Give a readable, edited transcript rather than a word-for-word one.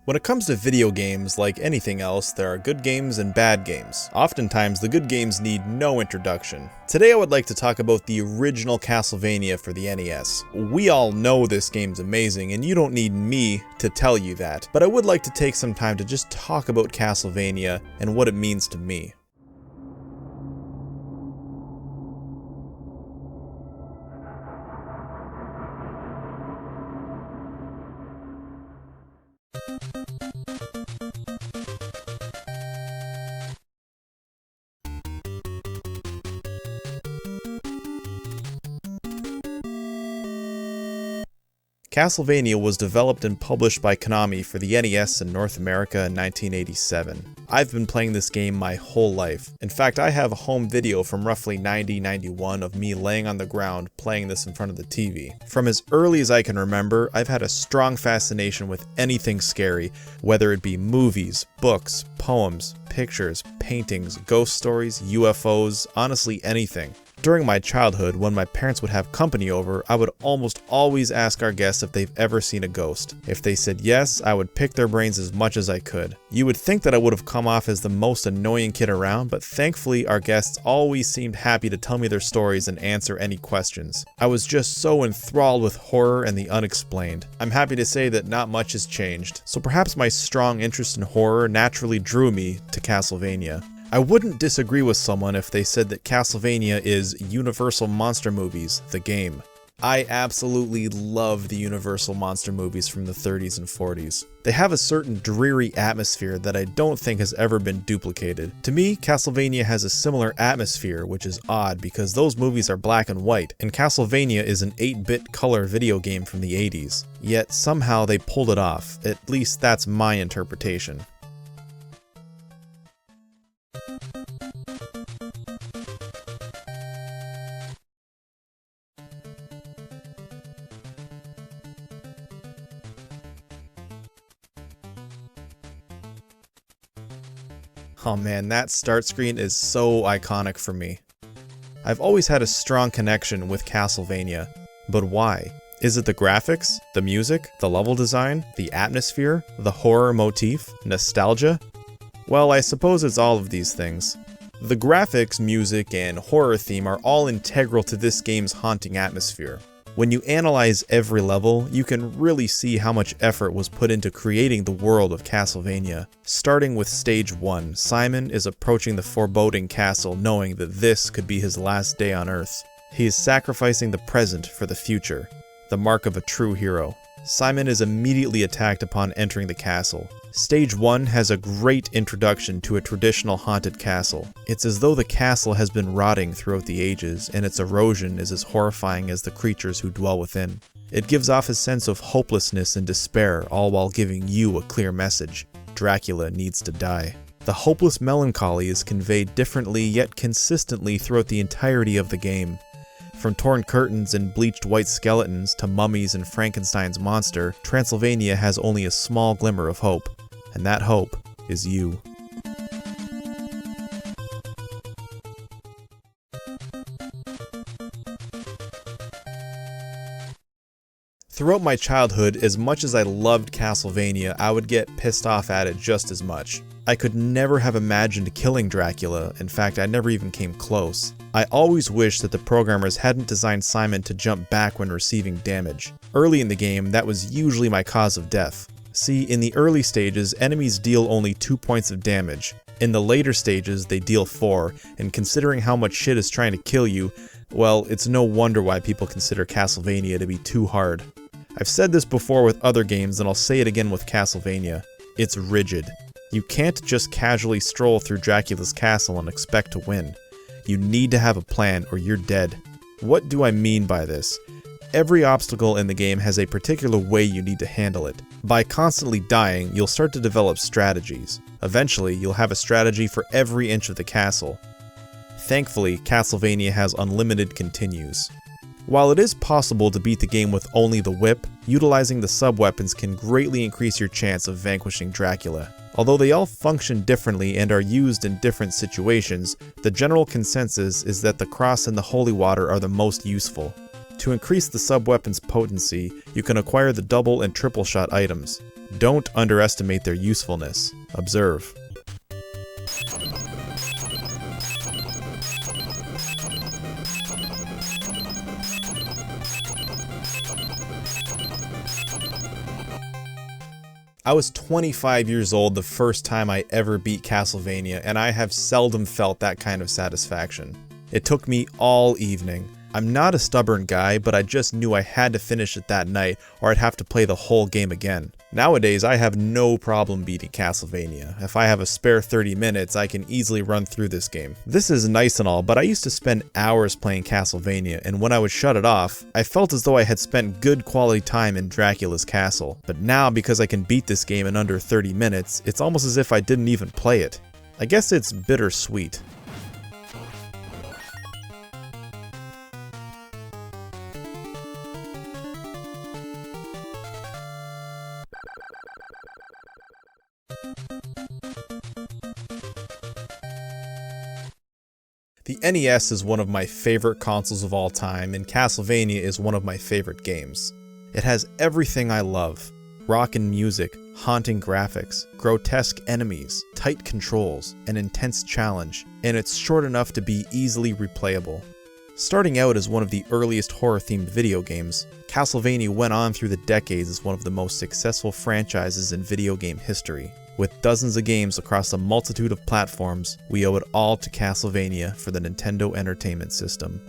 When it comes to video games, like anything else, there are good games and bad games. Oftentimes, the good games need no introduction. Today I would like to talk about the original Castlevania for the NES. We all know this game's amazing, and you don't need me to tell you that, but I would like to take some time to just talk about Castlevania and what it means to me. Castlevania was developed and published by Konami for the NES in North America in 1987. I've been playing this game my whole life. In fact, I have a home video from roughly 90-91 of me laying on the ground playing this in front of the TV. From as early as I can remember, I've had a strong fascination with anything scary, whether it be movies, books, poems, pictures, paintings, ghost stories, UFOs, honestly anything. During my childhood, when my parents would have company over, I would almost always ask our guests if they've ever seen a ghost. If they said yes, I would pick their brains as much as I could. You would think that I would have come off as the most annoying kid around, but thankfully our guests always seemed happy to tell me their stories and answer any questions. I was just so enthralled with horror and the unexplained. I'm happy to say that not much has changed, so perhaps my strong interest in horror naturally drew me to Castlevania. I wouldn't disagree with someone if they said that Castlevania is Universal Monster Movies, the game. I absolutely love the Universal Monster movies from the 30s and 40s. They have a certain dreary atmosphere that I don't think has ever been duplicated. To me, Castlevania has a similar atmosphere, which is odd because those movies are black and white, and Castlevania is an 8-bit color video game from the 80s. Yet somehow they pulled it off, at least that's my interpretation. Oh man, that start screen is so iconic for me. I've always had a strong connection with Castlevania, but why? Is it the graphics, the music, the level design, the atmosphere, the horror motif, nostalgia? Well, I suppose it's all of these things. The graphics, music, and horror theme are all integral to this game's haunting atmosphere. When you analyze every level, you can really see how much effort was put into creating the world of Castlevania. Starting with Stage 1, Simon is approaching the foreboding castle knowing that this could be his last day on Earth. He is sacrificing the present for the future, the mark of a true hero. Simon is immediately attacked upon entering the castle. Stage 1 has a great introduction to a traditional haunted castle. It's as though the castle has been rotting throughout the ages, and its erosion is as horrifying as the creatures who dwell within. It gives off a sense of hopelessness and despair, all while giving you a clear message: Dracula needs to die. The hopeless melancholy is conveyed differently yet consistently throughout the entirety of the game. From torn curtains and bleached white skeletons to mummies and Frankenstein's monster, Transylvania has only a small glimmer of hope, and that hope is you. Throughout my childhood, as much as I loved Castlevania, I would get pissed off at it just as much. I could never have imagined killing Dracula. In fact, I never even came close. I always wished that the programmers hadn't designed Simon to jump back when receiving damage. Early in the game, that was usually my cause of death. See, in the early stages, enemies deal only 2 points of damage. In the later stages, they deal 4, and considering how much shit is trying to kill you, well, it's no wonder why people consider Castlevania to be too hard. I've said this before with other games, and I'll say it again with Castlevania. It's rigid. You can't just casually stroll through Dracula's castle and expect to win. You need to have a plan or you're dead. What do I mean by this? Every obstacle in the game has a particular way you need to handle it. By constantly dying, you'll start to develop strategies. Eventually, you'll have a strategy for every inch of the castle. Thankfully, Castlevania has unlimited continues. While it is possible to beat the game with only the whip, utilizing the sub-weapons can greatly increase your chance of vanquishing Dracula. Although they all function differently and are used in different situations, the general consensus is that the cross and the holy water are the most useful. To increase the sub-weapon's potency, you can acquire the double and triple shot items. Don't underestimate their usefulness. Observe. I was 25 years old the first time I ever beat Castlevania, and I have seldom felt that kind of satisfaction. It took me all evening. I'm not a stubborn guy, but I just knew I had to finish it that night or I'd have to play the whole game again. Nowadays, I have no problem beating Castlevania. If I have a spare 30 minutes, I can easily run through this game. This is nice and all, but I used to spend hours playing Castlevania, and when I would shut it off, I felt as though I had spent good quality time in Dracula's castle. But now, because I can beat this game in under 30 minutes, it's almost as if I didn't even play it. I guess it's bittersweet. The NES is one of my favorite consoles of all time, and Castlevania is one of my favorite games. It has everything I love: rockin' music, haunting graphics, grotesque enemies, tight controls, an intense challenge, and it's short enough to be easily replayable. Starting out as one of the earliest horror-themed video games, Castlevania went on through the decades as one of the most successful franchises in video game history. With dozens of games across a multitude of platforms, we owe it all to Castlevania for the Nintendo Entertainment System.